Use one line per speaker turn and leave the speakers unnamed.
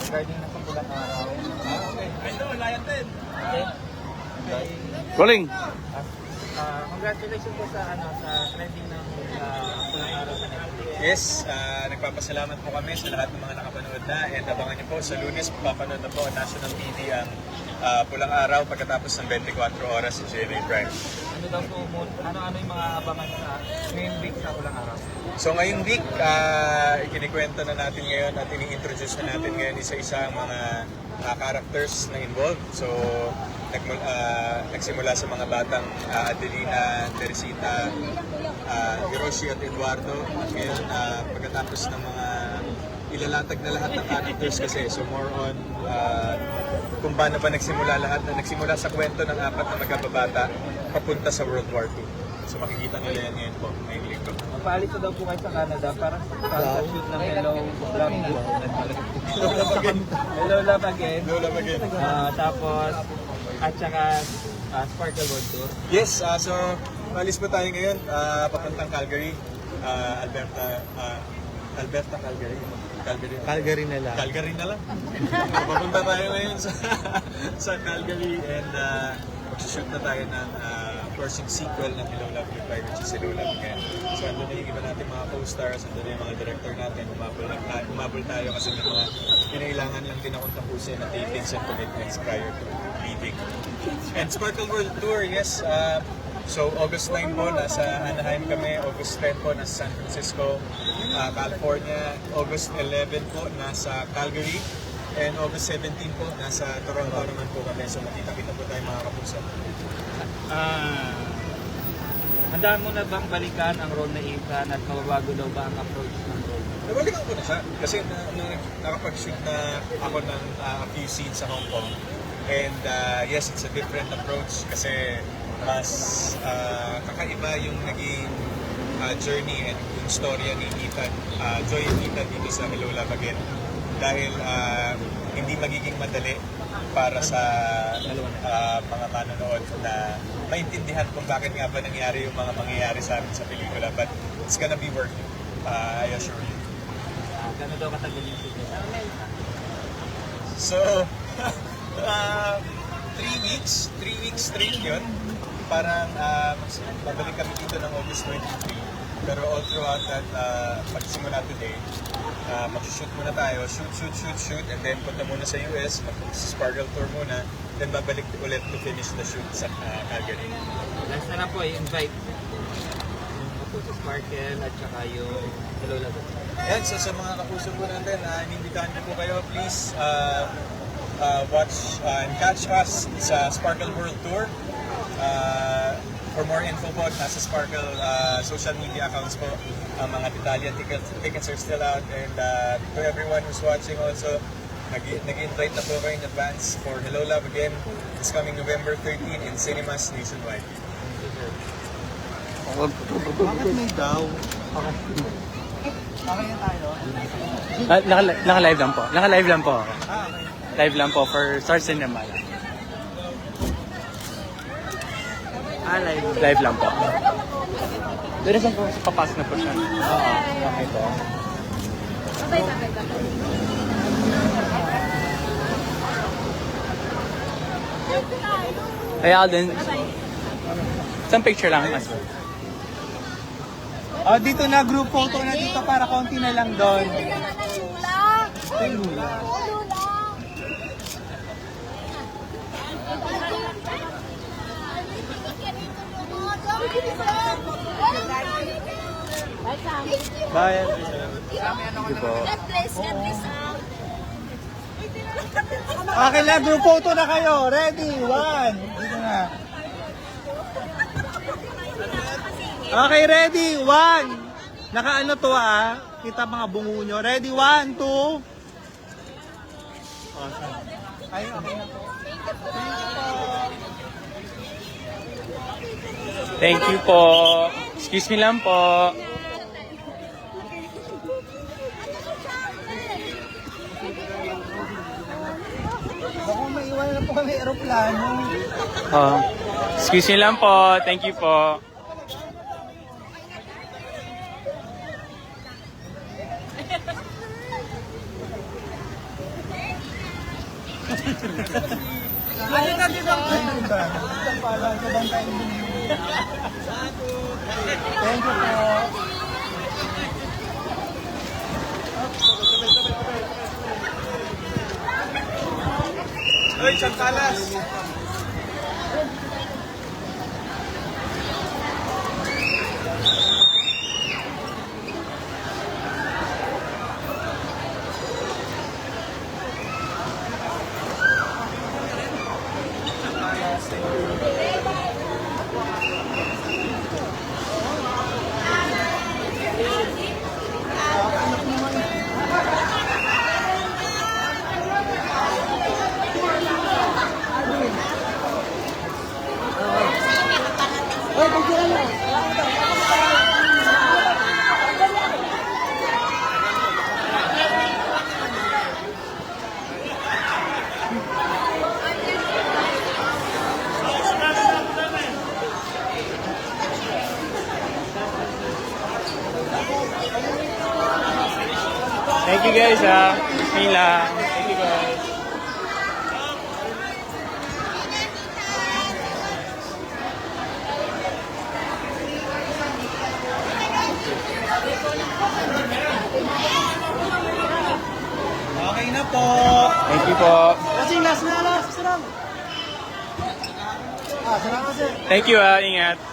regarding na sa pulang araw. Okay. Hello, Lion din. Okay. Okay.
Rolling!
Congratulations po sa trending ng pulang araw sa Netflix.
Yes, nagpapasalamat po kami sa lahat ng mga nakapanood na, and abangan niyo po sa Lunes, papanood na po ang National TV ang Pulang Araw pagkatapos ng 24 oras sa GMA Prime.
Ano daw po, ano yung mga abangan sa ngayong week sa pulang araw?
So ngayong week, ikinikwento na natin ngayon at ini-introduce na natin ngayon isa-isa ang mga characters na involved. So nagsimula sa mga batang Adelina, Teresita, Hiroshi at Eduardo. At ngayon, pagkatapos ng mga ilalatag na lahat ng characters kasi, so more on kung paano ba nagsimula sa kwento ng apat na magkababata papunta sa World War II. So makikita nila yan ngayon po, ngayong linggo.
Paalis na daw po kayo sa Canada para sa shoot ng Hello Love Again. Hello Love Again.
Hello Love Again.
Tapos, at saka Sparkle World Tour.
Yes, so malis po tayo ngayon papuntang Calgary, Alberta, Calgary.
Calgary na lang.
Calgary na lang. Papunta tayo ngayon sa Calgary, and mag-shoot na tayo ng first sequel ng Hello Love Goodbye, which is Hello Love Again. So andun na yung iba natin mga co-stars, andun na yung mga director natin, umabol tayo kasi may mga kinailangan lang din akong tapusin na tapings and commitments prior to leaving. And Sparkle World Tour, yes. So August 9 po, nasa Anaheim kami. August 10 po, nasa San Francisco, California. August 11 po, nasa Calgary. And August 17 po, nasa Toronto naman po kami. So makita-kita po tayo mga kapuso.
Handa mo na bang balikan ang role na Ethan at mababago daw ba ang approach ng role?
Nabalikan ko na siya. Kasi nung nakapag-shoot na ako ng a few scenes sa Hong Kong. And yes, it's a different approach kasi mas kakaiba yung naging journey and yung storya ni Ethan, Joy and Ethan dito sa Hello Love Again. Dahil hindi magiging madali para sa mga manonood na maintindihan kung bakit nga ba nangyari yung mga mangyayari sa amin sa pelikula. But it's gonna be worth it, I assure you.
Gano'n daw katagal yung shoot?
So, 3 weeks straight yun. Parang babalik kami dito ng August 23. Pero all throughout that, pagsimula today, mag-shoot muna tayo, shoot, and then punta muna sa US, mag-Sparkle Tour muna, then babalik ulit to finish the shoot sa Calgary.
Last na lang po, i-invite yung Kapuso Sparkle at saka yung Hello Love.
Yan, so sa mga kapuso po natin, inimbitahan ko po kayo, please watch and catch us sa Sparkle World Tour. For more info po, nasa Sparkle social media accounts po. Mga detalye, tickets are still out, and to everyone who's watching also, nag-invite na po kayo in advance for Hello Love Again. It's coming November 13 in cinemas nationwide.
Bakit may daw?
Okay na tayo.
Naka-live lang po. Naka-live lang po. Live lang po for Star Cinema.
Live.
Live lang po. Pero saan po, papasok na po siya. Oo. Okay po. Hey Alden, isang picture lang.
Oh, dito na, group photo na dito para konti na lang doon.
Bye.
Okay na, group photo na kayo. Ready? 1. Dito na. Okay, ready? 1. Nakaano to Kita mga bungo nyo. Ready? 1, 2. Ay, okay na po.
Thank you po. Excuse me lang po.
Baka maiwan na po kami aeroplano.
Excuse me lang po. Thank you po.
Thank you po.
Hoy, Santalas!
Thank you guys Ngayon lang. Thank you guys.
Okay na po.
Thank you po.
Kasi last na, last. Sarang. Sarang kasi.
Thank you ingat.